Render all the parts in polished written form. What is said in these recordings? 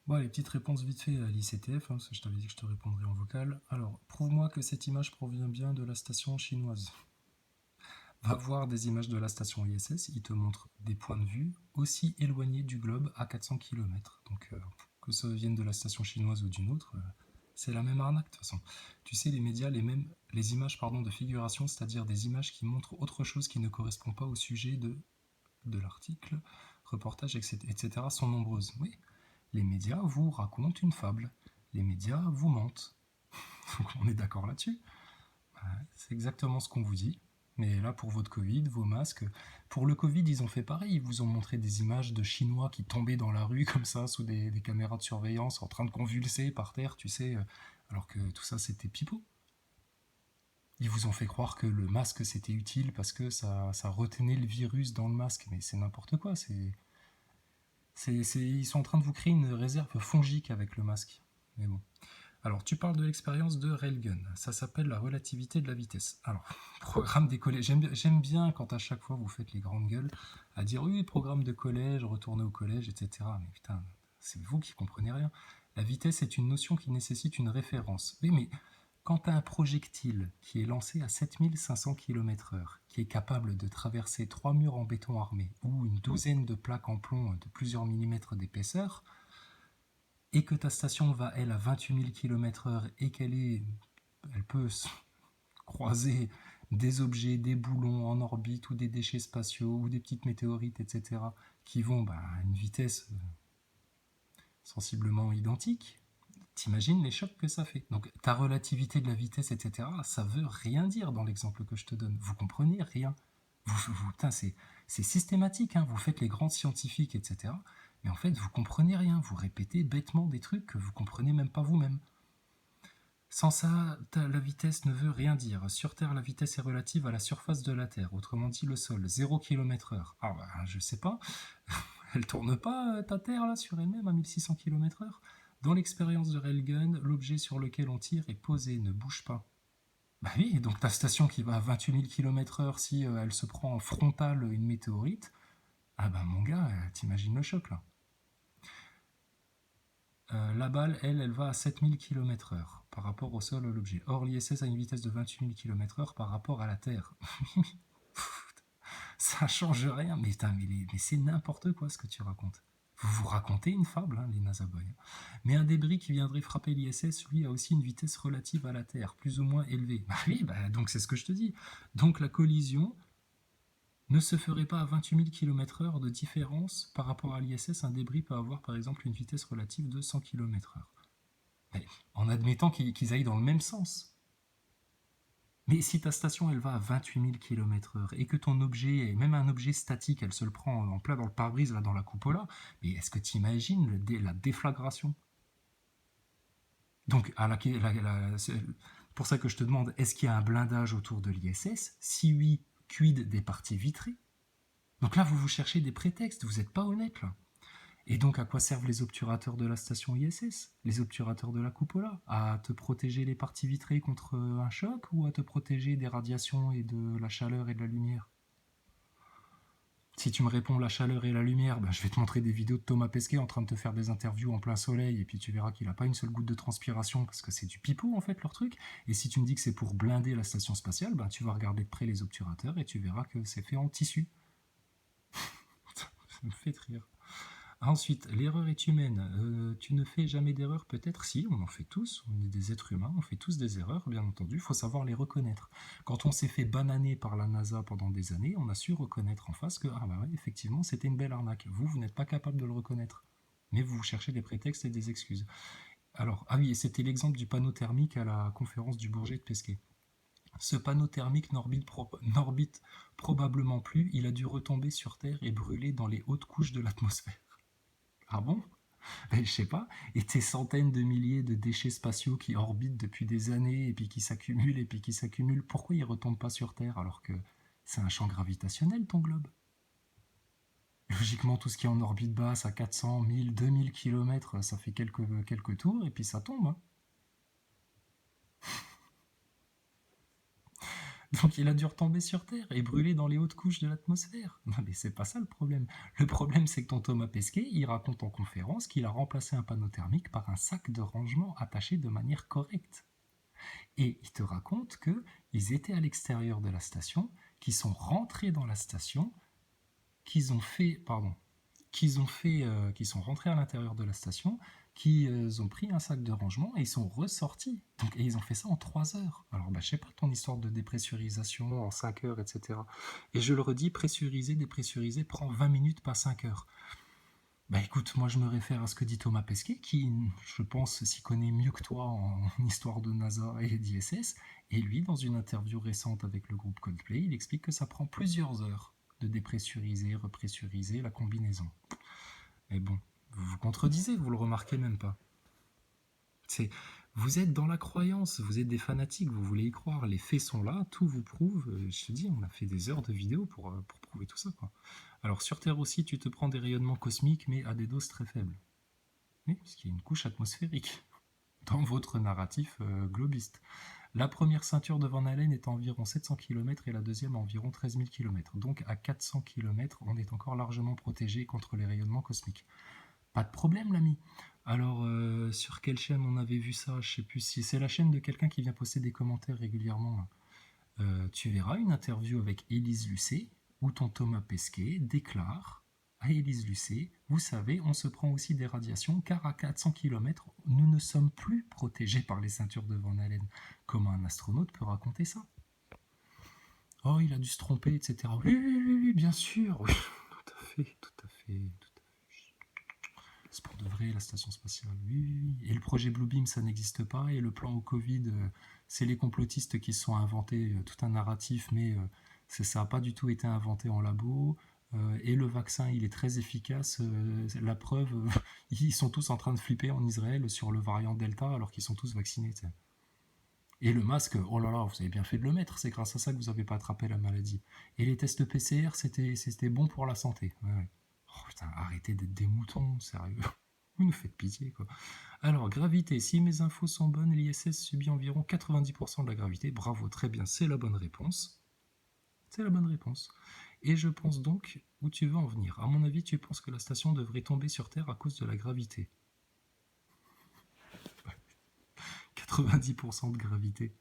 Bon, les petites réponses vite fait à l'ICTF, parce que je t'avais dit que je te répondrais en vocal. Alors, prouve-moi que cette image provient bien de la station chinoise. Va voir des images de la station ISS, il te montre des points de vue aussi éloignés du globe à 400 km. Donc, que ça vienne de la station chinoise ou d'une autre, c'est la même arnaque de toute façon. Tu sais, les médias, les images de figuration, c'est-à-dire des images qui montrent autre chose qui ne correspond pas au sujet de l'article, reportage, etc., sont nombreuses. Oui, les médias vous racontent une fable. Les médias vous mentent. Donc on est d'accord là-dessus. C'est exactement ce qu'on vous dit. Mais là, pour votre Covid, vos masques, pour le Covid, ils ont fait pareil. Ils vous ont montré des images de Chinois qui tombaient dans la rue comme ça, sous des caméras de surveillance, en train de convulser par terre, tu sais, alors que tout ça, c'était pipeau. Ils vous ont fait croire que le masque, c'était utile parce que ça retenait le virus dans le masque. Mais c'est n'importe quoi. Ils sont en train de vous créer une réserve fongique avec le masque. Mais bon. Alors, tu parles de l'expérience de Railgun. Ça s'appelle la relativité de la vitesse. Alors, programme des collèges. J'aime bien quand à chaque fois vous faites les grandes gueules à dire oui, programme de collège, retournez au collège, etc. Mais putain, c'est vous qui comprenez rien. La vitesse est une notion qui nécessite une référence. Oui, mais quand tu as un projectile qui est lancé à 7500 km/h, qui est capable de traverser 3 murs en béton armé ou une douzaine de plaques en plomb de plusieurs millimètres d'épaisseur, et que ta station va, elle, à 28 000 km/h et elle peut croiser des objets, des boulons en orbite ou des déchets spatiaux ou des petites météorites, etc., qui vont à une vitesse sensiblement identique, t'imagines les chocs que ça fait. Donc ta relativité de la vitesse, etc., ça veut rien dire dans l'exemple que je te donne. Vous comprenez rien. C'est systématique, hein. Vous faites les grands scientifiques, etc. Mais en fait, vous comprenez rien. Vous répétez bêtement des trucs que vous comprenez même pas vous-même. Sans ça, la vitesse ne veut rien dire. Sur Terre, la vitesse est relative à la surface de la Terre, autrement dit le sol, 0 km/h. Ah je sais pas, elle tourne pas ta Terre là sur elle-même à 1600 km/h. Dans l'expérience de Railgun, l'objet sur lequel on tire est posé, ne bouge pas. Bah oui, donc ta station qui va à 28 000 km/h, si elle se prend en frontale une météorite, ah bah mon gars, t'imagines le choc là. La balle, elle va à 7000 km/h par rapport au sol, à l'objet. Or, l'ISS a une vitesse de 28 000 km/h par rapport à la Terre. Ça change rien, mais c'est n'importe quoi ce que tu racontes. Vous vous racontez une fable, hein, les NASA boys. Mais un débris qui viendrait frapper l'ISS, lui, a aussi une vitesse relative à la Terre, plus ou moins élevée. Bah oui, donc c'est ce que je te dis. Donc la collision ne se ferait pas à 28 000 km/h de différence par rapport à l'ISS. Un débris peut avoir par exemple une vitesse relative de 100 km/h. Mais en admettant qu'ils aillent dans le même sens. Mais si ta station elle va à 28 000 km/h et que ton objet, même un objet statique, elle se le prend en plein dans le pare-brise, là dans la cupola, mais est-ce que tu imagines la déflagration? Donc, c'est pour ça que je te demande, est-ce qu'il y a un blindage autour de l'ISS? Si oui, quid des parties vitrées? Donc là, vous cherchez des prétextes, vous n'êtes pas honnête là. Et donc, à quoi servent les obturateurs de la station ISS? Les obturateurs de la cupola? À te protéger les parties vitrées contre un choc ou à te protéger des radiations et de la chaleur et de la lumière? Si tu me réponds la chaleur et la lumière, je vais te montrer des vidéos de Thomas Pesquet en train de te faire des interviews en plein soleil et puis tu verras qu'il n'a pas une seule goutte de transpiration parce que c'est du pipeau en fait leur truc. Et si tu me dis que c'est pour blinder la station spatiale, tu vas regarder de près les obturateurs et tu verras que c'est fait en tissu. Ça me fait rire. Ensuite, l'erreur est humaine. Tu ne fais jamais d'erreur, peut-être? Si, on en fait tous. On est des êtres humains, on fait tous des erreurs, bien entendu. Il faut savoir les reconnaître. Quand on s'est fait bananer par la NASA pendant des années, on a su reconnaître en face que, effectivement, c'était une belle arnaque. Vous n'êtes pas capable de le reconnaître. Mais vous cherchez des prétextes et des excuses. Alors, ah oui, et c'était l'exemple du panneau thermique à la conférence du Bourget de Pesquet. Ce panneau thermique n'orbite probablement plus, il a dû retomber sur Terre et brûler dans les hautes couches de l'atmosphère. Ah bon? Je sais pas. Et tes centaines de milliers de déchets spatiaux qui orbitent depuis des années et puis qui s'accumulent et puis qui s'accumulent, pourquoi ils retombent pas sur Terre alors que c'est un champ gravitationnel ton globe? Logiquement, tout ce qui est en orbite basse à 400, 1000, 2000 km, ça fait quelques tours et puis ça tombe, hein. Donc il a dû retomber sur Terre et brûler dans les hautes couches de l'atmosphère. Non mais c'est pas ça le problème. Le problème c'est que ton Thomas Pesquet, il raconte en conférence qu'il a remplacé un panneau thermique par un sac de rangement attaché de manière correcte. Et il te raconte qu'ils étaient à l'extérieur de la station, qu'ils sont rentrés dans la station, qu'ils sont rentrés à l'intérieur de la station, qu'ils ont pris un sac de rangement et ils sont ressortis. Donc, et ils ont fait ça en 3 heures. Alors, je sais pas ton histoire de dépressurisation en 5 heures, etc. Et je le redis, pressuriser, dépressuriser prend 20 minutes, pas 5 heures. Écoute, moi je me réfère à ce que dit Thomas Pesquet, qui, je pense, s'y connaît mieux que toi en histoire de NASA et d'ISS. Et lui, dans une interview récente avec le groupe Coldplay, il explique que ça prend plusieurs heures de dépressuriser, repressuriser la combinaison. Mais bon, vous vous contredisez, vous le remarquez même pas. C'est, vous êtes dans la croyance, vous êtes des fanatiques, vous voulez y croire, les faits sont là, tout vous prouve. Je te dis, on a fait des heures de vidéos pour prouver tout ça, quoi. Alors sur Terre aussi, tu te prends des rayonnements cosmiques, mais à des doses très faibles. Oui, parce qu'il y a une couche atmosphérique dans votre narratif globiste. La première ceinture de Van Allen est à environ 700 km et la deuxième à environ 13 000 km. Donc à 400 km, on est encore largement protégé contre les rayonnements cosmiques. Pas de problème, l'ami. Alors, sur quelle chaîne on avait vu ça? Je sais plus si c'est la chaîne de quelqu'un qui vient poster des commentaires régulièrement. Tu verras une interview avec Élise Lucet, où ton Thomas Pesquet déclare à Élise Lucet, vous savez, on se prend aussi des radiations, car à 400 km, nous ne sommes plus protégés par les ceintures de Van Allen. Comment un astronaute peut raconter ça? Oh, il a dû se tromper, etc. Oui, oui, oui, oui, bien sûr. Oui, tout à fait, tout à fait, tout à fait. C'est pour de vrai, la station spatiale. Oui, oui, oui. Et le projet Bluebeam, ça n'existe pas. Et le plan au Covid, c'est les complotistes qui se sont inventés tout un narratif, mais ça n'a pas du tout été inventé en labo. Et le vaccin, il est très efficace. La preuve, ils sont tous en train de flipper en Israël sur le variant Delta alors qu'ils sont tous vaccinés. T'sais. Et le masque, oh là là, vous avez bien fait de le mettre, c'est grâce à ça que vous n'avez pas attrapé la maladie. Et les tests PCR, c'était bon pour la santé. Ouais, ouais. Oh putain, arrêtez d'être des moutons, sérieux. Vous nous faites pitié, quoi. Alors, gravité, si mes infos sont bonnes, l'ISS subit environ 90% de la gravité. Bravo, très bien, c'est la bonne réponse. C'est la bonne réponse. Et je pense donc où tu veux en venir. À mon avis, tu penses que la station devrait tomber sur Terre à cause de la gravité. 90% de gravité.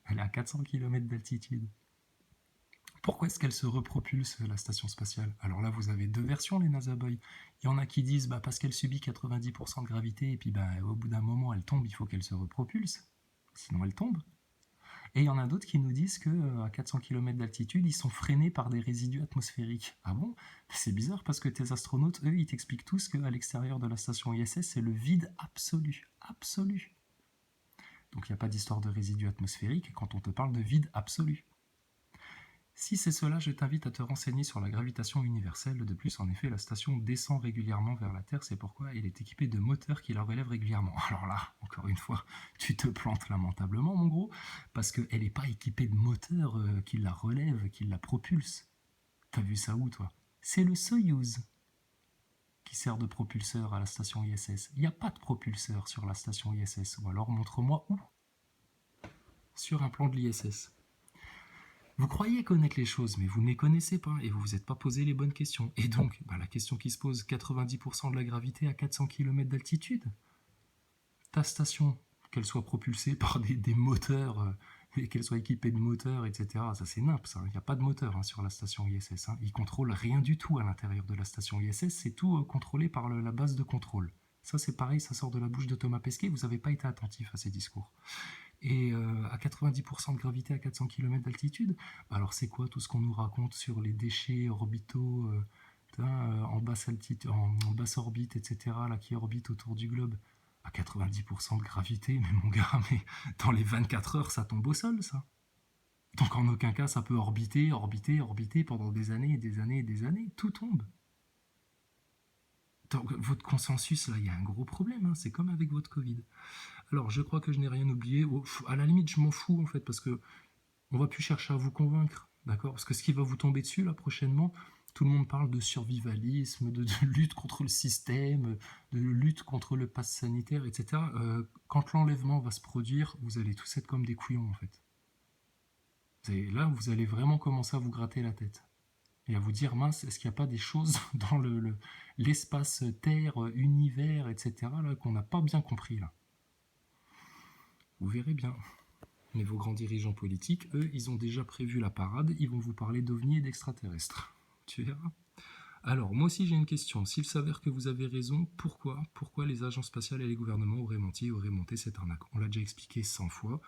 Elle est à 400 km d'altitude. Pourquoi est-ce qu'elle se repropulse, la station spatiale? Alors là, vous avez deux versions, les NASA Boys. Il y en a qui disent parce qu'elle subit 90% de gravité, et puis au bout d'un moment, elle tombe, il faut qu'elle se repropulse. Sinon, elle tombe. Et il y en a d'autres qui nous disent qu'à 400 km d'altitude, ils sont freinés par des résidus atmosphériques. Ah bon? C'est bizarre parce que tes astronautes, eux, ils t'expliquent tous qu'à l'extérieur de la station ISS, c'est le vide absolu. Absolu. Donc il n'y a pas d'histoire de résidus atmosphériques quand on te parle de vide absolu. Si c'est cela, je t'invite à te renseigner sur la gravitation universelle. De plus, en effet, la station descend régulièrement vers la Terre, c'est pourquoi elle est équipée de moteurs qui la relèvent régulièrement. Alors là, encore une fois, tu te plantes lamentablement, mon gros, parce qu'elle n'est pas équipée de moteurs qui la relèvent, qui la propulsent. T'as vu ça où, toi? C'est le Soyouz qui sert de propulseur à la station ISS. Il n'y a pas de propulseur sur la station ISS. Ou alors, montre-moi où? Sur un plan de l'ISS. Vous croyez connaître les choses, mais vous ne les connaissez pas et vous ne vous êtes pas posé les bonnes questions. Et donc, la question qui se pose, 90% de la gravité à 400 km d'altitude. Ta station, qu'elle soit propulsée par des moteurs, qu'elle soit équipée de moteurs, etc., ça c'est nimp, ça. Il n'y a pas de moteur sur la station ISS. Ils ne contrôlent rien du tout à l'intérieur de la station ISS, c'est tout contrôlé par la base de contrôle. Ça c'est pareil, ça sort de la bouche de Thomas Pesquet, vous n'avez pas été attentif à ces discours. Et à 90% de gravité à 400 km d'altitude, alors c'est quoi tout ce qu'on nous raconte sur les déchets orbitaux en basse altitude, en basse orbite, etc., là, qui orbitent autour du globe? À 90% de gravité, mais mon gars, mais dans les 24 heures, ça tombe au sol, ça. Donc en aucun cas, ça peut orbiter, orbiter, orbiter pendant des années et des années et des années. Tout tombe. Donc votre consensus, là, il y a un gros problème. C'est comme avec votre Covid. Alors, je crois que je n'ai rien oublié. À la limite, je m'en fous, en fait, parce que on va plus chercher à vous convaincre, d'accord? Parce que ce qui va vous tomber dessus, là, prochainement, tout le monde parle de survivalisme, de lutte contre le système, de lutte contre le pass sanitaire, etc. Quand l'enlèvement va se produire, vous allez tous être comme des couillons, en fait. Là, vous allez vraiment commencer à vous gratter la tête. Et à vous dire, mince, est-ce qu'il n'y a pas des choses dans l'espace Terre, univers, etc., là, qu'on n'a pas bien compris, là. Vous verrez bien. Mais vos grands dirigeants politiques, eux, ils ont déjà prévu la parade, ils vont vous parler d'ovnis et d'extraterrestres. Tu verras. Alors, moi aussi j'ai une question. S'il s'avère que vous avez raison, pourquoi les agences spatiales et les gouvernements auraient menti et auraient monté cette arnaque? On l'a déjà expliqué 100 fois.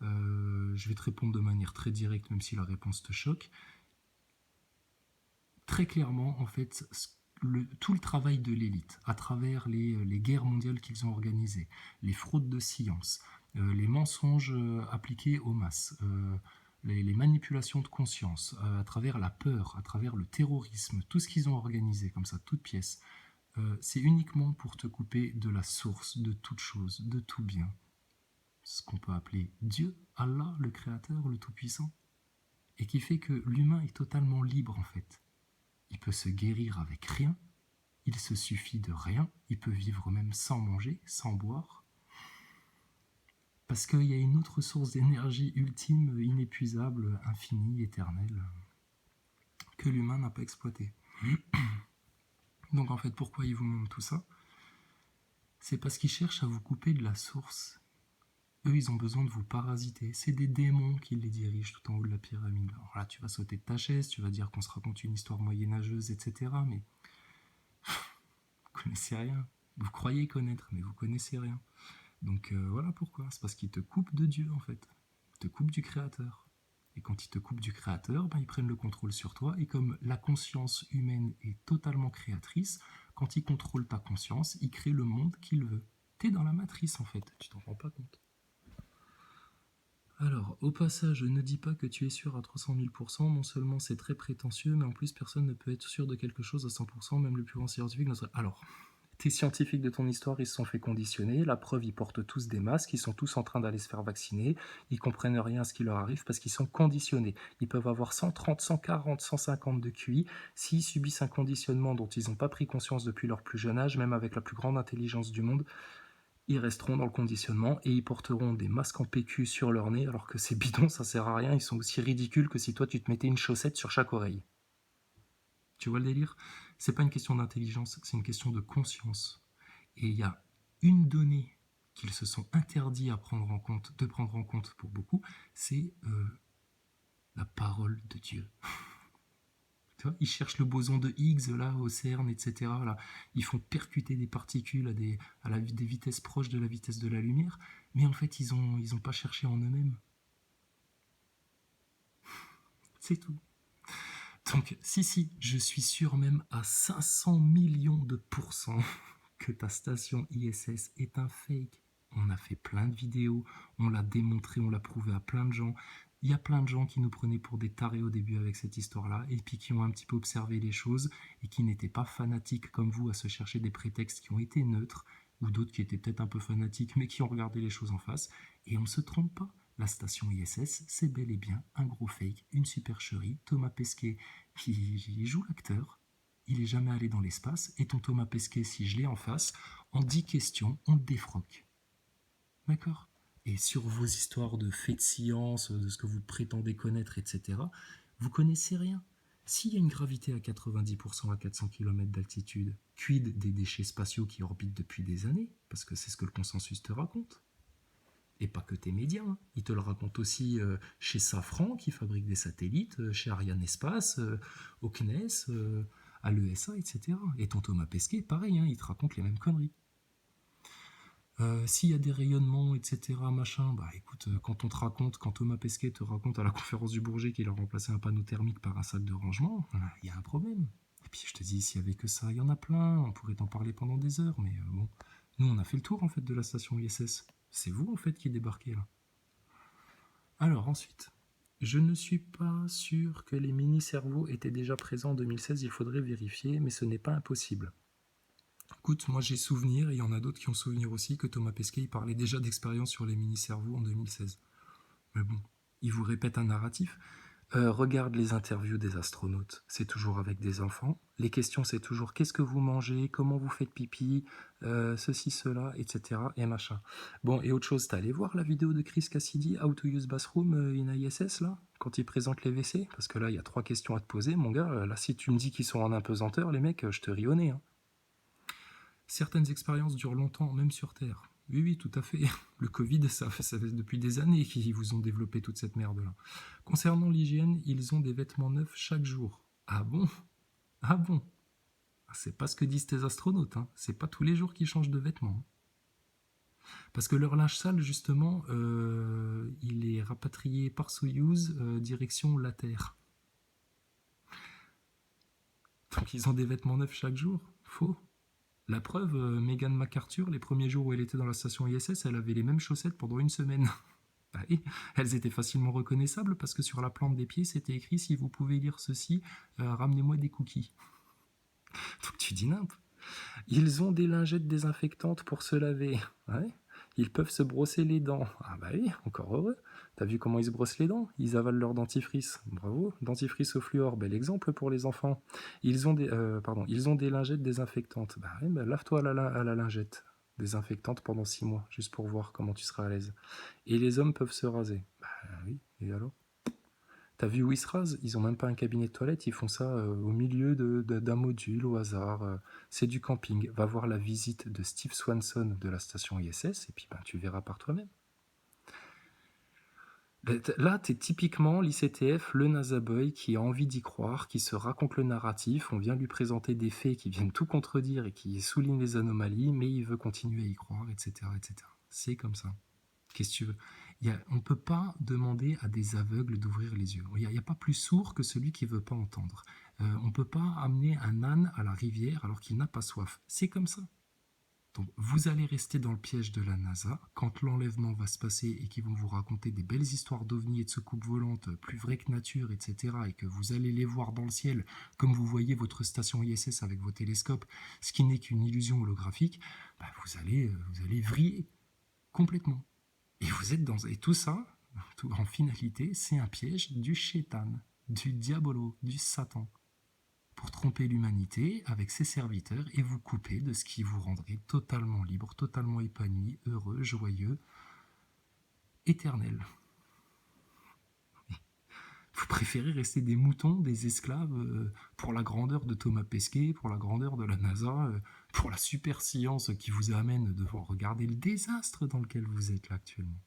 Je vais te répondre de manière très directe, même si la réponse te choque. Très clairement, en fait, tout le travail de l'élite, à travers les guerres mondiales qu'ils ont organisées, les fraudes de science, les mensonges appliqués aux masses, les manipulations de conscience, à travers la peur, à travers le terrorisme, tout ce qu'ils ont organisé comme ça, toute pièce, c'est uniquement pour te couper de la source de toute chose, de tout bien. Ce qu'on peut appeler Dieu, Allah, le Créateur, le Tout-Puissant, et qui fait que l'humain est totalement libre en fait. Il peut se guérir avec rien, il se suffit de rien, il peut vivre même sans manger, sans boire, parce qu'il y a une autre source d'énergie ultime, inépuisable, infinie, éternelle, que l'humain n'a pas exploitée. Donc en fait, pourquoi ils vous montrent tout ça? C'est parce qu'ils cherchent à vous couper de la source. Eux, ils ont besoin de vous parasiter. C'est des démons qui les dirigent tout en haut de la pyramide. Alors là, tu vas sauter de ta chaise, tu vas dire qu'on se raconte une histoire moyenâgeuse, etc. Mais vous connaissez rien. Vous croyez connaître, mais vous connaissez rien. Donc voilà pourquoi. C'est parce qu'ils te coupent de Dieu, en fait. Ils te coupent du Créateur. Et quand ils te coupent du Créateur, ben, ils prennent le contrôle sur toi. Et comme la conscience humaine est totalement créatrice, quand ils contrôlent ta conscience, ils créent le monde qu'ils veulent. T'es dans la matrice, en fait. Tu t'en rends pas compte. Alors, au passage, ne dis pas que tu es sûr à 300 000%, non seulement c'est très prétentieux, mais en plus personne ne peut être sûr de quelque chose à 100%, même le plus grand scientifique. Alors, tes scientifiques de ton histoire, ils se sont fait conditionner, la preuve, ils portent tous des masques, ils sont tous en train d'aller se faire vacciner, ils comprennent rien à ce qui leur arrive parce qu'ils sont conditionnés. Ils peuvent avoir 130, 140, 150 de QI, s'ils subissent un conditionnement dont ils n'ont pas pris conscience depuis leur plus jeune âge, même avec la plus grande intelligence du monde, ils resteront dans le conditionnement et ils porteront des masques en PQ sur leur nez alors que ces bidons ça sert à rien, ils sont aussi ridicules que si toi tu te mettais une chaussette sur chaque oreille. Tu vois le délire? C'est pas une question d'intelligence, c'est une question de conscience. Et il y a une donnée qu'ils se sont interdits de prendre en compte pour beaucoup, c'est la parole de Dieu. Tu vois, ils cherchent le boson de Higgs là au CERN, etc. Là, ils font percuter des particules à des vitesses proches de la vitesse de la lumière, mais en fait ils ont pas cherché en eux-mêmes. C'est tout. Donc si, je suis sûr même à 500 millions de pourcents que ta station ISS est un fake. On a fait plein de vidéos, on l'a démontré, on l'a prouvé à plein de gens. Il y a plein de gens qui nous prenaient pour des tarés au début avec cette histoire-là, et puis qui ont un petit peu observé les choses, et qui n'étaient pas fanatiques comme vous à se chercher des prétextes, qui ont été neutres, ou d'autres qui étaient peut-être un peu fanatiques, mais qui ont regardé les choses en face, et on ne se trompe pas. La station ISS, c'est bel et bien un gros fake, une supercherie. Thomas Pesquet, il joue l'acteur, il est jamais allé dans l'espace, et ton Thomas Pesquet, si je l'ai en face, en 10 questions, on le défroque. D'accord? Et sur vos histoires de faits de science, de ce que vous prétendez connaître, etc., vous connaissez rien. S'il y a une gravité à 90% à 400 km d'altitude, quid des déchets spatiaux qui orbitent depuis des années? Parce que c'est ce que le consensus te raconte. Et pas que tes médias, hein. Ils te le racontent aussi chez Safran, qui fabrique des satellites, chez Ariane Espace, au CNES, à l'ESA, etc. Et ton Thomas Pesquet, pareil, hein, il te raconte les mêmes conneries. S'il y a des rayonnements, etc., machin, bah écoute, quand Thomas Pesquet te raconte à la conférence du Bourget qu'il a remplacé un panneau thermique par un sac de rangement, il y a un problème. Et puis je te dis, s'il y avait que ça, il y en a plein, on pourrait t'en parler pendant des heures, mais bon, nous on a fait le tour en fait de la station ISS. C'est vous en fait qui débarquez là. Alors ensuite, je ne suis pas sûr que les mini-cerveaux étaient déjà présents en 2016, il faudrait vérifier, mais ce n'est pas impossible. Écoute, moi j'ai souvenir, et il y en a d'autres qui ont souvenir aussi, que Thomas Pesquet il parlait déjà d'expérience sur les mini-cerveaux en 2016. Mais bon, il vous répète un narratif. Regarde les interviews des astronautes, c'est toujours avec des enfants. Les questions, c'est toujours qu'est-ce que vous mangez, comment vous faites pipi, ceci, cela, etc. et machin. Bon, et autre chose, t'es allé voir la vidéo de Chris Cassidy, How to use bathroom in ISS, là, quand il présente les WC? Parce que là, il y a 3 questions à te poser, mon gars. Là, si tu me dis qu'ils sont en apesanteur, les mecs, je te ris au nez, hein. Certaines expériences durent longtemps, même sur Terre. Oui, oui, tout à fait. Le Covid, ça fait depuis des années qu'ils vous ont développé toute cette merde-là. Concernant l'hygiène, ils ont des vêtements neufs chaque jour. Ah bon? Ah bon? C'est pas ce que disent tes astronautes, hein. C'est pas tous les jours qu'ils changent de vêtements. Parce que leur linge sale, justement, il est rapatrié par Soyouz direction la Terre. Donc ils ont des vêtements neufs chaque jour. Faux. La preuve, Megan McArthur, les premiers jours où elle était dans la station ISS, elle avait les mêmes chaussettes pendant une semaine. Bah oui, elles étaient facilement reconnaissables parce que sur la plante des pieds, c'était écrit si vous pouvez lire ceci, ramenez-moi des cookies. Donc tu dis nimp. Ils ont des lingettes désinfectantes pour se laver. Ouais. Ils peuvent se brosser les dents. Ah bah oui, encore heureux. T'as vu comment ils se brossent les dents? Ils avalent leur dentifrice. Bravo, dentifrice au fluor, bel exemple pour les enfants. Ils ont des lingettes désinfectantes. Bah oui, bah lave-toi à la lingette désinfectante pendant 6 mois, juste pour voir comment tu seras à l'aise. Et les hommes peuvent se raser. Bah oui, et alors? T'as vu où ils se rasent? Ils ont même pas un cabinet de toilette, ils font ça au milieu d'un module au hasard. C'est du camping. Va voir la visite de Steve Swanson de la station ISS et puis ben, tu verras par toi-même. Là, t'es typiquement l'ICTF, le NASA boy qui a envie d'y croire, qui se raconte le narratif. On vient lui présenter des faits qui viennent tout contredire et qui soulignent les anomalies, mais il veut continuer à y croire, etc., etc. C'est comme ça. Qu'est-ce que tu veux? On ne peut pas demander à des aveugles d'ouvrir les yeux. Il n'y a pas plus sourd que celui qui ne veut pas entendre. On ne peut pas amener un âne à la rivière alors qu'il n'a pas soif. C'est comme ça. Donc vous allez rester dans le piège de la NASA quand l'enlèvement va se passer et qu'ils vont vous raconter des belles histoires d'ovnis et de soucoupes volantes plus vraies que nature, etc. et que vous allez les voir dans le ciel comme vous voyez votre station ISS avec vos télescopes, ce qui n'est qu'une illusion holographique, bah vous allez vriller complètement. Et vous êtes dans... Et tout ça, en finalité, c'est un piège du chétan, du diabolo, du Satan, pour tromper l'humanité avec ses serviteurs et vous couper de ce qui vous rendrait totalement libre, totalement épanoui, heureux, joyeux, éternel. Vous préférez rester des moutons, des esclaves, pour la grandeur de Thomas Pesquet, pour la grandeur de la NASA, pour la super science qui vous amène devant regarder le désastre dans lequel vous êtes là actuellement.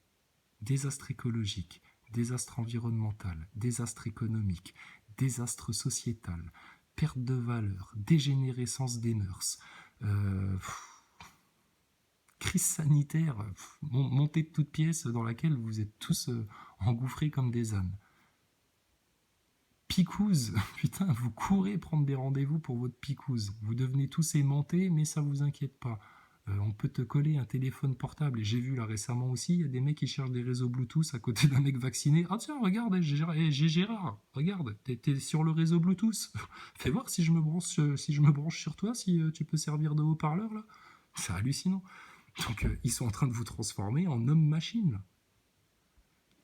Désastre écologique, désastre environnemental, désastre économique, désastre sociétal, perte de valeur, dégénérescence des mœurs, crise sanitaire, montée de toutes pièces dans laquelle vous êtes tous engouffrés comme des ânes. Picouse, putain, vous courez prendre des rendez-vous pour votre picouse. Vous devenez tous aimantés, mais ça vous inquiète pas. On peut te coller un téléphone portable. Et j'ai vu là récemment aussi, il y a des mecs qui cherchent des réseaux Bluetooth à côté d'un mec vacciné. Ah tiens, regarde, j'ai Gérard. Regarde, t'es sur le réseau Bluetooth. Fais voir si je me branche sur toi, si tu peux servir de haut-parleur là. C'est hallucinant. Donc ils sont en train de vous transformer en homme-machine.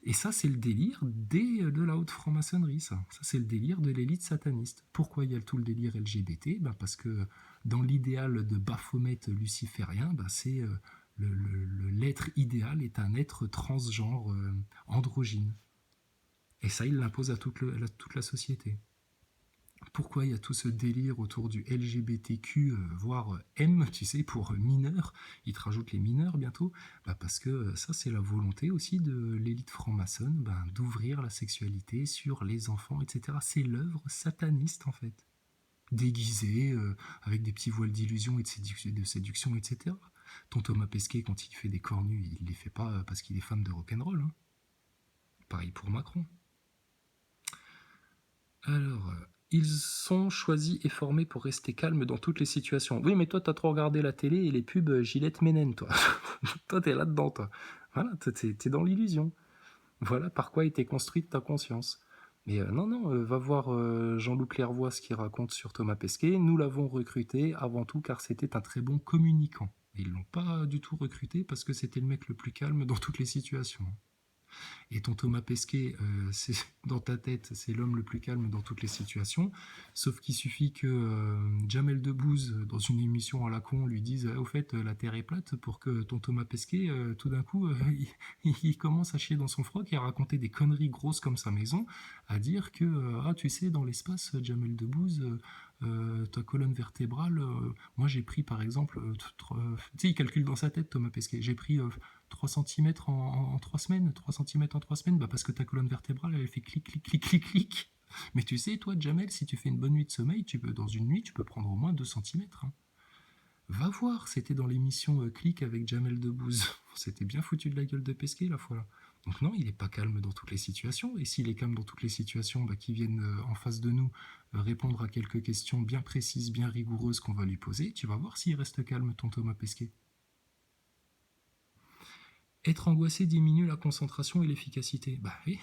Et ça, c'est le délire de la haute franc-maçonnerie, ça. Ça, c'est le délire de l'élite sataniste. Pourquoi il y a tout le délire LGBT? Parce que dans l'idéal de Baphomet luciférien, c'est l'être idéal est un être transgenre androgyne. Et ça, il l'impose à toute la société. Pourquoi il y a tout ce délire autour du LGBTQ, voire M, tu sais, pour mineurs? Ils te rajoutent les mineurs bientôt. Parce que ça, c'est la volonté aussi de l'élite franc-maçonne d'ouvrir la sexualité sur les enfants, etc. C'est l'œuvre sataniste, en fait. Déguisée, avec des petits voiles d'illusion et de séduction, etc. Ton Thomas Pesquet, quand il fait des cornus, il les fait pas parce qu'il est fan de rock'n'roll. Hein. Pareil pour Macron. Alors, ils sont choisis et formés pour rester calmes dans toutes les situations. Oui, mais toi, t'as trop regardé la télé et les pubs Gillette Ménène, toi. Toi, t'es là-dedans, toi. Voilà, t'es dans l'illusion. Voilà par quoi était construite ta conscience. Mais non, va voir Jean-Loup Clairvoy ce qu'il raconte sur Thomas Pesquet. Nous l'avons recruté avant tout car c'était un très bon communicant. Et ils l'ont pas du tout recruté parce que c'était le mec le plus calme dans toutes les situations. Et ton Thomas Pesquet, dans ta tête, c'est l'homme le plus calme dans toutes les situations. Sauf qu'il suffit que Jamel Debbouze, dans une émission à la con, lui dise au fait, la Terre est plate, pour que ton Thomas Pesquet, tout d'un coup, il commence à chier dans son froc et à raconter des conneries grosses comme sa maison, à dire que, ah, tu sais, dans l'espace, Jamel Debbouze, ta colonne vertébrale, moi j'ai pris par exemple, tu sais, il calcule dans sa tête, Thomas Pesquet, j'ai pris 3 centimètres en 3 semaines, 3 centimètres en 3 semaines, bah parce que ta colonne vertébrale, elle fait clic, clic, clic, clic, clic. Mais tu sais, toi, Jamel, si tu fais une bonne nuit de sommeil, dans une nuit, tu peux prendre au moins 2 centimètres. Hein. Va voir, c'était dans l'émission Click avec Jamel Debbouze. C'était bien foutu de la gueule de Pesquet, la fois là. Donc non, il n'est pas calme dans toutes les situations. Et s'il est calme dans toutes les situations, bah, qu'il vienne en face de nous répondre à quelques questions bien précises, bien rigoureuses qu'on va lui poser, tu vas voir s'il reste calme, ton Thomas Pesquet. Être angoissé diminue la concentration et l'efficacité. Bah oui,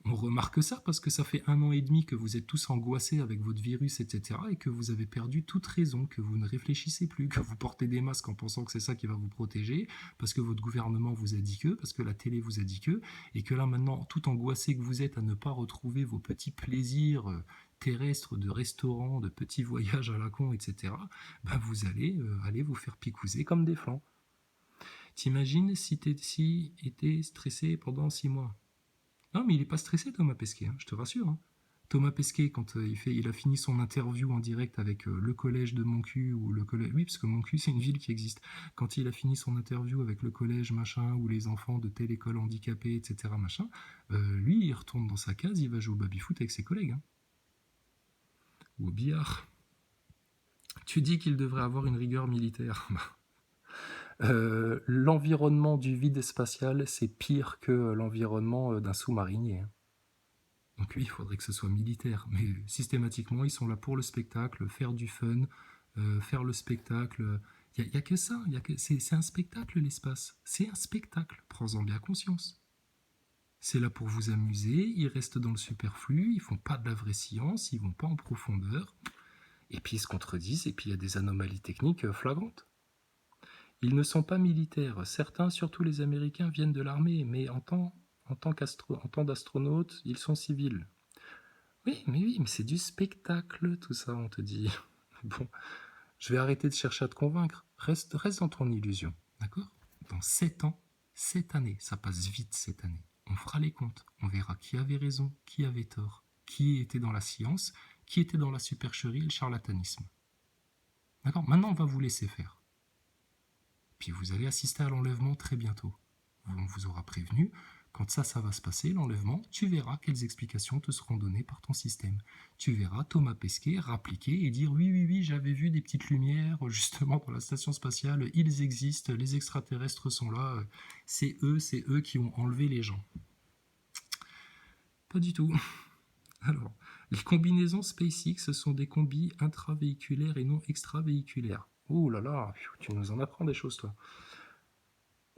on remarque ça parce que ça fait 1 an et demi que vous êtes tous angoissés avec votre virus, etc. et que vous avez perdu toute raison, que vous ne réfléchissez plus, que vous portez des masques en pensant que c'est ça qui va vous protéger, parce que votre gouvernement vous a dit que, parce que la télé vous a dit que, et que là maintenant, tout angoissé que vous êtes à ne pas retrouver vos petits plaisirs terrestres de restaurants, de petits voyages à la con, etc., bah vous allez aller vous faire picouser comme des flancs. T'imagines si t'es était stressé pendant 6 mois. Non, mais il est pas stressé, Thomas Pesquet, hein, je te rassure. Hein. Thomas Pesquet, quand il a fini son interview en direct avec le collège de Moncu, ou le collège. Oui, parce que Moncu, c'est une ville qui existe. Quand il a fini son interview avec le collège, machin, ou les enfants de telle école handicapée, etc., machin, lui, il retourne dans sa case, il va jouer au baby-foot avec ses collègues. Hein. Ou au billard. Tu dis qu'il devrait avoir une rigueur militaire. L'environnement du vide spatial, c'est pire que l'environnement d'un sous-marinier. Hein. Donc oui, il faudrait que ce soit militaire, mais systématiquement, ils sont là pour le spectacle, faire du fun, faire le spectacle. Il n'y a que ça, c'est un spectacle l'espace. C'est un spectacle, prends-en bien conscience. C'est là pour vous amuser, ils restent dans le superflu, ils font pas de la vraie science, ils vont pas en profondeur, et puis ils se contredisent, et puis il y a des anomalies techniques flagrantes. Ils ne sont pas militaires. Certains, surtout les Américains, viennent de l'armée, mais en tant d'astronautes, ils sont civils. Oui, mais c'est du spectacle, tout ça, on te dit. Bon, je vais arrêter de chercher à te convaincre. Reste dans ton illusion, d'accord? Dans 7 ans, cette année, ça passe vite cette année. On fera les comptes. On verra qui avait raison, qui avait tort, qui était dans la science, qui était dans la supercherie et le charlatanisme. D'accord? Maintenant, on va vous laisser faire. Puis vous allez assister à l'enlèvement très bientôt. On vous aura prévenu, quand ça va se passer, l'enlèvement, tu verras quelles explications te seront données par ton système. Tu verras Thomas Pesquet rappliquer et dire oui, j'avais vu des petites lumières justement dans la station spatiale, ils existent, les extraterrestres sont là, c'est eux qui ont enlevé les gens. Pas du tout. Alors, les combinaisons SpaceX sont des combis intravéhiculaires et non extravéhiculaires. Oh là là, tu nous en apprends des choses, toi.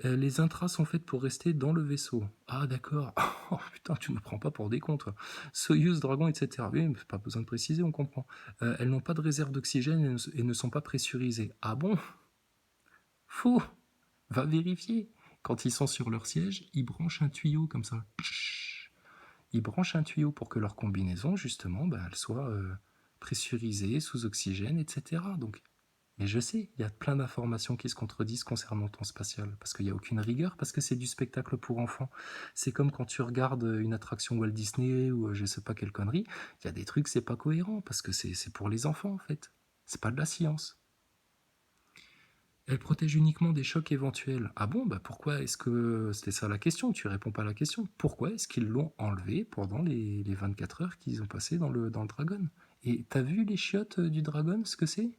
Les intras sont faites pour rester dans le vaisseau. Ah d'accord. Oh putain, tu ne me prends pas pour des cons, toi. Soyuz, Dragon, etc. Oui, mais pas besoin de préciser, on comprend. Elles n'ont pas de réserve d'oxygène et ne sont pas pressurisées. Ah bon? Faux. Va vérifier. Quand ils sont sur leur siège, ils branchent un tuyau comme ça. Ils branchent un tuyau pour que leur combinaison, justement, elle soit pressurisée, sous oxygène, etc. Donc, mais je sais, il y a plein d'informations qui se contredisent concernant ton spatial, parce qu'il n'y a aucune rigueur, parce que c'est du spectacle pour enfants. C'est comme quand tu regardes une attraction Walt Disney ou je sais pas quelle connerie, il y a des trucs, c'est pas cohérent, parce que c'est pour les enfants en fait. C'est pas de la science. Elle protège uniquement des chocs éventuels. Ah bon, pourquoi est-ce que... C'était ça la question, tu réponds pas à la question. Pourquoi est-ce qu'ils l'ont enlevé pendant les 24 heures qu'ils ont passé dans le Dragon? Et t'as vu les chiottes du Dragon, ce que c'est?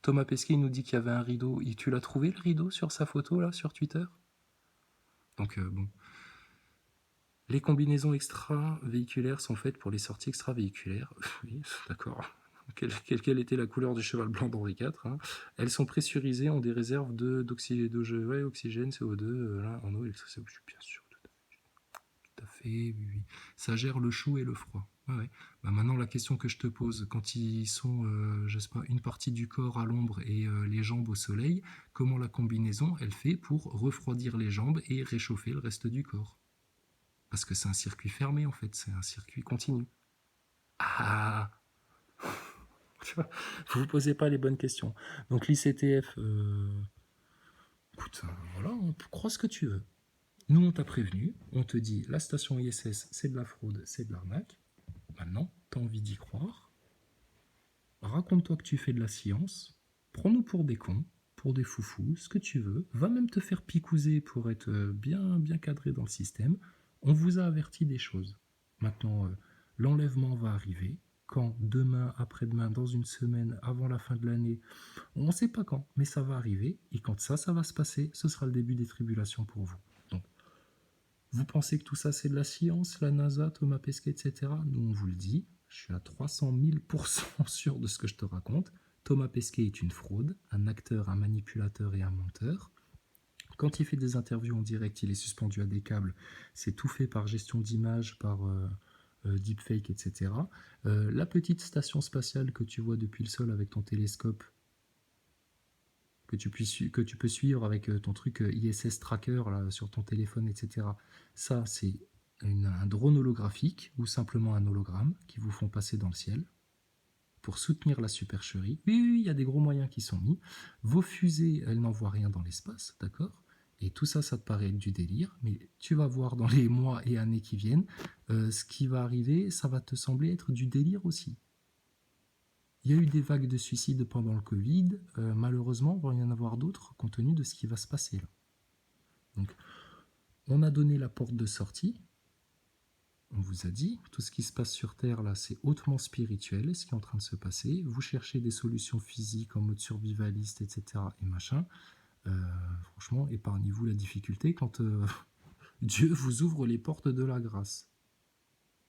Thomas Pesquet nous dit qu'il y avait un rideau. Et tu l'as trouvé le rideau sur sa photo là sur Twitter? Donc bon. Les combinaisons extra-véhiculaires sont faites pour les sorties extra-véhiculaires. Oui, d'accord. Quelle était la couleur du cheval blanc d'Henri IV? Hein. Elles sont pressurisées, ont des réserves d'oxygène, CO2, là, en eau, électricité. Je suis bien sûr. Tout à fait, oui. Ça gère le chaud et le froid. Ouais. Maintenant, la question que je te pose, quand ils sont, je sais pas, une partie du corps à l'ombre et les jambes au soleil, comment la combinaison, elle fait pour refroidir les jambes et réchauffer le reste du corps? Parce que c'est un circuit fermé, en fait, c'est un circuit continu. Ah, tu vois, vous vous posez pas les bonnes questions. Donc l'ICTF, écoute, voilà, on croit ce que tu veux. Nous, on t'a prévenu, on te dit, la station ISS, c'est de la fraude, c'est de l'arnaque. Maintenant, t'as envie d'y croire. Raconte-toi que tu fais de la science. Prends-nous pour des cons, pour des foufous, ce que tu veux. Va même te faire picouser pour être bien cadré dans le système. On vous a averti des choses. Maintenant, l'enlèvement va arriver. Quand? Demain, après-demain, dans une semaine, avant la fin de l'année. On ne sait pas quand, mais ça va arriver. Et quand ça va se passer, ce sera le début des tribulations pour vous. Donc, vous pensez que tout ça, c'est de la science, la NASA, Thomas Pesquet, etc. Nous, on vous le dit. Je suis à 300 000% sûr de ce que je te raconte. Thomas Pesquet est une fraude, un acteur, un manipulateur et un menteur. Quand il fait des interviews en direct, il est suspendu à des câbles. C'est tout fait par gestion d'image, par deepfake, etc. La petite station spatiale que tu vois depuis le sol avec ton télescope, que tu peux suivre avec ton truc ISS Tracker là, sur ton téléphone, etc. Ça, c'est un drone holographique ou simplement un hologramme qui vous font passer dans le ciel pour soutenir la supercherie. Oui, il y a des gros moyens qui sont mis. Vos fusées, elles n'envoient rien dans l'espace, d'accord? Et tout ça, ça te paraît être du délire, mais tu vas voir dans les mois et années qui viennent, ce qui va arriver, ça va te sembler être du délire aussi. Il y a eu des vagues de suicides pendant le Covid. Malheureusement, il va y en avoir d'autres compte tenu de ce qui va se passer là. Donc, on a donné la porte de sortie. On vous a dit, tout ce qui se passe sur Terre là, c'est hautement spirituel, ce qui est en train de se passer. Vous cherchez des solutions physiques en mode survivaliste, etc. et machin. Franchement, épargnez-vous la difficulté quand Dieu vous ouvre les portes de la grâce.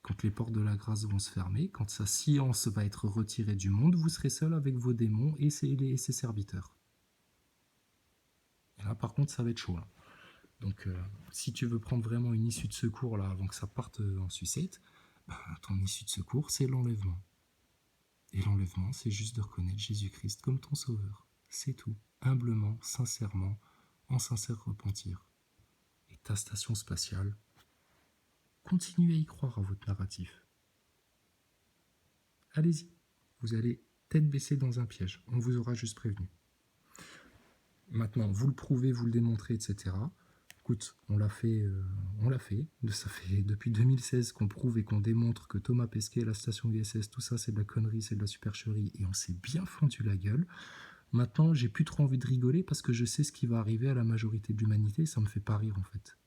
Quand les portes de la grâce vont se fermer, quand sa science va être retirée du monde, vous serez seul avec vos démons et ses serviteurs. Et là, par contre, ça va être chaud. Là. Donc, si tu veux prendre vraiment une issue de secours là, avant que ça parte en sucette, ton issue de secours, c'est l'enlèvement. Et l'enlèvement, c'est juste de reconnaître Jésus-Christ comme ton sauveur. C'est tout. Humblement, sincèrement, en sincère repentir. Et ta station spatiale, continuez à y croire à votre narratif. Allez-y, vous allez tête baissée dans un piège. On vous aura juste prévenu. Maintenant, vous le prouvez, vous le démontrez, etc. Écoute, on l'a fait. Ça fait depuis 2016 qu'on prouve et qu'on démontre que Thomas Pesquet, la station ISS, tout ça, c'est de la connerie, c'est de la supercherie, et on s'est bien fendu la gueule. Maintenant, j'ai plus trop envie de rigoler parce que je sais ce qui va arriver à la majorité de l'humanité, ça me fait pas rire en fait.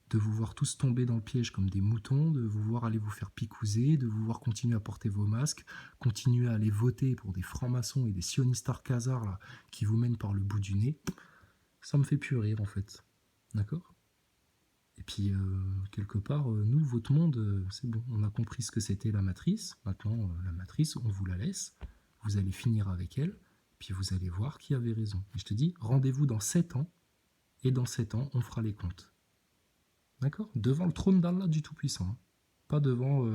De vous voir tous tomber dans le piège comme des moutons, de vous voir aller vous faire picouser, de vous voir continuer à porter vos masques, continuer à aller voter pour des francs-maçons et des sionistes casards là, qui vous mènent par le bout du nez, ça me fait plus rire en fait. D'accord? Et puis, quelque part, nous, votre monde, c'est bon, on a compris ce que c'était la matrice. Maintenant, la matrice, on vous la laisse. Vous allez finir avec elle, puis vous allez voir qui avait raison. Et je te dis, rendez-vous dans 7 ans, et dans 7 ans, on fera les comptes. D'accord? Devant le trône d'Allah du Tout-Puissant. Hein. Pas devant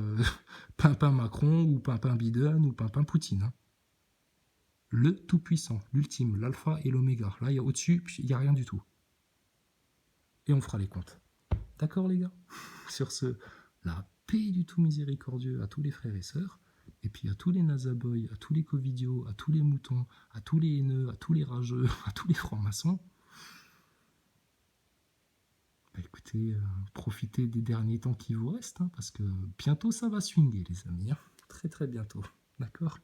Pimpin Macron, ou Pimpin Biden, ou Pimpin Poutine. Hein. Le Tout-Puissant, l'ultime, l'alpha et l'oméga. Là, au-dessus, il n'y a rien du tout. Et on fera les comptes. D'accord, les gars? Sur ce, la paix du tout miséricordieux à tous les frères et sœurs, et puis à tous les nazaboys, à tous les covidios, à tous les moutons, à tous les haineux, à tous les rageux, à tous les francs-maçons. Bah écoutez, profitez des derniers temps qui vous restent, hein, parce que bientôt ça va swinguer, les amis. Hein. Très très bientôt. D'accord?